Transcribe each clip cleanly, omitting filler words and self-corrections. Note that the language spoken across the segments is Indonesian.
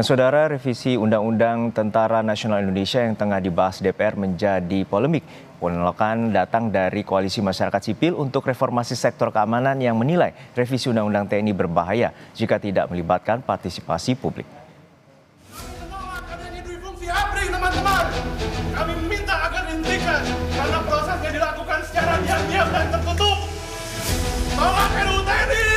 Dan saudara, revisi Undang-Undang Tentara Nasional Indonesia yang tengah dibahas DPR menjadi polemik. Penolakan datang dari Koalisi Masyarakat Sipil untuk Reformasi Sektor Keamanan yang menilai revisi Undang-Undang TNI berbahaya jika tidak melibatkan partisipasi publik. Teman-teman, kami meminta agar dihentikan karena prosesnya dilakukan secara diam-diam dan tertutup. Tolak RUU TNI!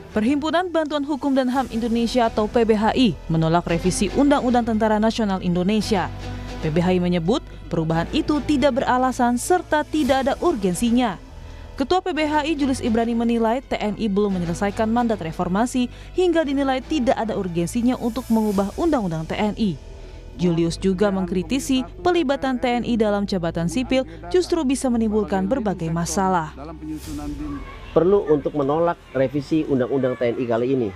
Perhimpunan Bantuan Hukum dan HAM Indonesia atau PBHI menolak revisi Undang-Undang Tentara Nasional Indonesia. PBHI menyebut perubahan itu tidak beralasan serta tidak ada urgensinya. Ketua PBHI Julius Ibrani menilai TNI belum menyelesaikan mandat reformasi hingga dinilai tidak ada urgensinya untuk mengubah Undang-Undang TNI. Julius juga mengkritisi pelibatan TNI dalam jabatan sipil justru bisa menimbulkan berbagai masalah. Perlu untuk menolak revisi Undang-Undang TNI kali ini.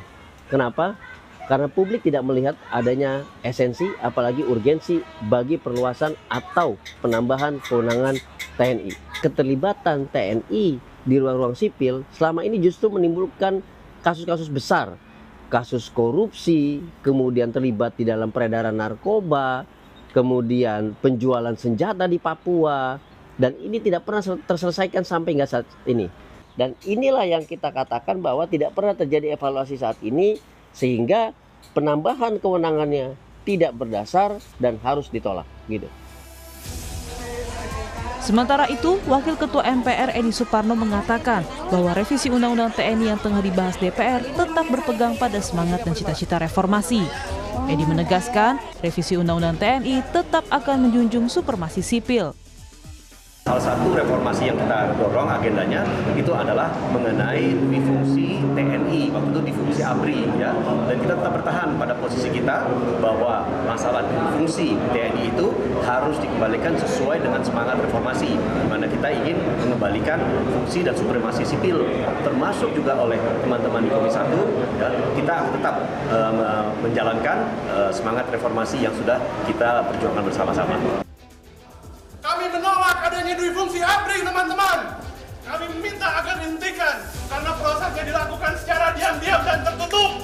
Kenapa? Karena publik tidak melihat adanya esensi apalagi urgensi bagi perluasan atau penambahan kewenangan TNI. Keterlibatan TNI di ruang-ruang sipil selama ini justru menimbulkan kasus-kasus besar. Kasus korupsi, kemudian terlibat di dalam peredaran narkoba, kemudian penjualan senjata di Papua. Dan ini tidak pernah terselesaikan sampai hingga saat ini. Dan inilah yang kita katakan bahwa tidak pernah terjadi evaluasi saat ini sehingga penambahan kewenangannya tidak berdasar dan harus ditolak gitu. Sementara itu, Wakil Ketua MPR Edi Suparno mengatakan bahwa revisi Undang-Undang TNI yang tengah dibahas DPR tetap berpegang pada semangat dan cita-cita reformasi. Edi menegaskan, revisi Undang-Undang TNI tetap akan menjunjung supremasi sipil. Salah satu reformasi yang kita dorong agendanya itu adalah mengenai fungsi TNI, waktu itu di fungsi ABRI ya. Dan kita tetap bertahan pada posisi kita bahwa masalah fungsi TNI itu harus dikembalikan sesuai dengan semangat reformasi, di mana kita ingin mengembalikan fungsi dan supremasi sipil, termasuk juga oleh teman-teman di Komisi 1 ya, kita tetap menjalankan semangat reformasi yang sudah kita perjuangkan bersama-sama. Kami menolak adanya dui fungsi ABRI, teman-teman. Kami meminta agar dihentikan karena prosesnya dilakukan secara diam-diam dan tertutup.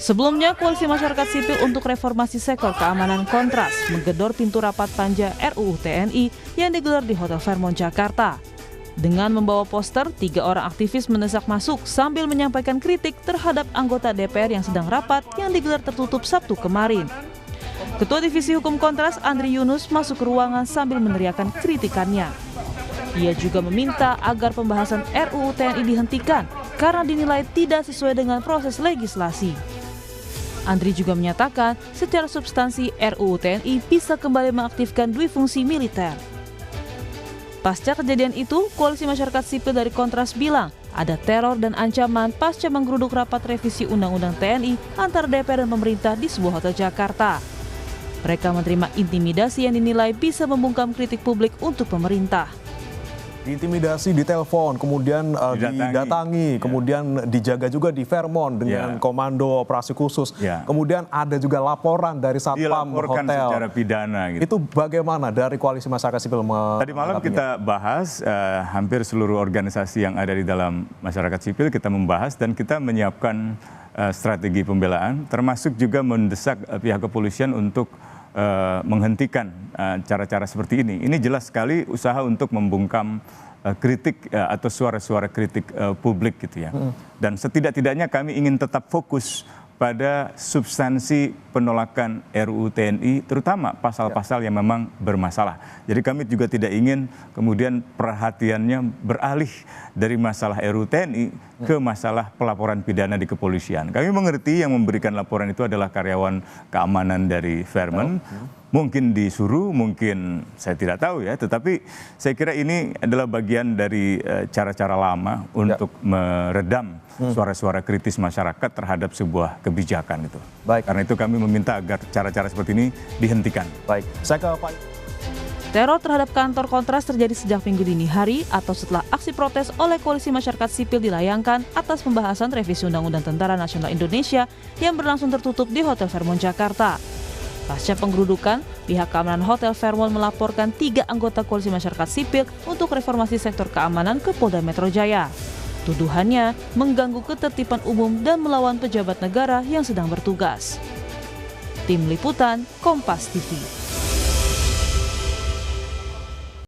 Sebelumnya, Koalisi Masyarakat Sipil untuk Reformasi Sektor Keamanan Kontras menggedor pintu rapat panja RUU TNI yang digelar di Hotel Fairmont, Jakarta. Dengan membawa poster, 3 orang aktivis mendesak masuk sambil menyampaikan kritik terhadap anggota DPR yang sedang rapat yang digelar tertutup Sabtu kemarin. Ketua Divisi Hukum Kontras Andri Yunus masuk ke ruangan sambil meneriakkan kritikannya. Ia juga meminta agar pembahasan RUU TNI dihentikan karena dinilai tidak sesuai dengan proses legislasi. Andri juga menyatakan secara substansi RUU TNI bisa kembali mengaktifkan dui fungsi militer. Pasca kejadian itu, Koalisi Masyarakat Sipil dari Kontras bilang ada teror dan ancaman pasca menggeruduk rapat revisi Undang-Undang TNI antara DPR dan pemerintah di sebuah hotel Jakarta. Mereka menerima intimidasi yang dinilai bisa membungkam kritik publik untuk pemerintah. Diintimidasi di telepon, kemudian didatangi, kemudian dijaga juga di Fairmont dengan komando operasi khusus. Kemudian ada juga laporan dari Satpam dilaporkan hotel. Secara pidana gitu. Itu bagaimana dari Koalisi Masyarakat Sipil? Tadi malam kita bahas hampir seluruh organisasi yang ada di dalam masyarakat sipil, kita membahas dan kita menyiapkan strategi pembelaan, termasuk juga mendesak pihak kepolisian untuk menghentikan cara-cara seperti ini. Ini jelas sekali usaha untuk membungkam kritik atau suara-suara kritik publik gitu ya. Dan setidak-tidaknya kami ingin tetap fokus pada substansi penolakan RUU TNI, terutama pasal-pasal yang memang bermasalah. Jadi kami juga tidak ingin kemudian perhatiannya beralih dari masalah RUU TNI ke masalah pelaporan pidana di kepolisian. Kami mengerti yang memberikan laporan itu adalah karyawan keamanan dari Fairmont. Mungkin disuruh, mungkin saya tidak tahu ya, tetapi saya kira ini adalah bagian dari cara-cara lama untuk meredam suara-suara kritis masyarakat terhadap sebuah kebijakan itu. Baik. Karena itu kami meminta agar cara-cara seperti ini dihentikan. Baik, saya ke Pak. Teror terhadap kantor Kontras terjadi sejak Minggu dini hari atau setelah aksi protes oleh Koalisi Masyarakat Sipil dilayangkan atas pembahasan revisi Undang-Undang Tentara Nasional Indonesia yang berlangsung tertutup di Hotel Fairmont, Jakarta. Pasca penggerudukan, pihak keamanan Hotel Fairmont melaporkan 3 anggota Koalisi Masyarakat Sipil untuk Reformasi Sektor Keamanan ke Polda Metro Jaya. Tuduhannya mengganggu ketertiban umum dan melawan pejabat negara yang sedang bertugas. Tim Liputan, Kompas TV.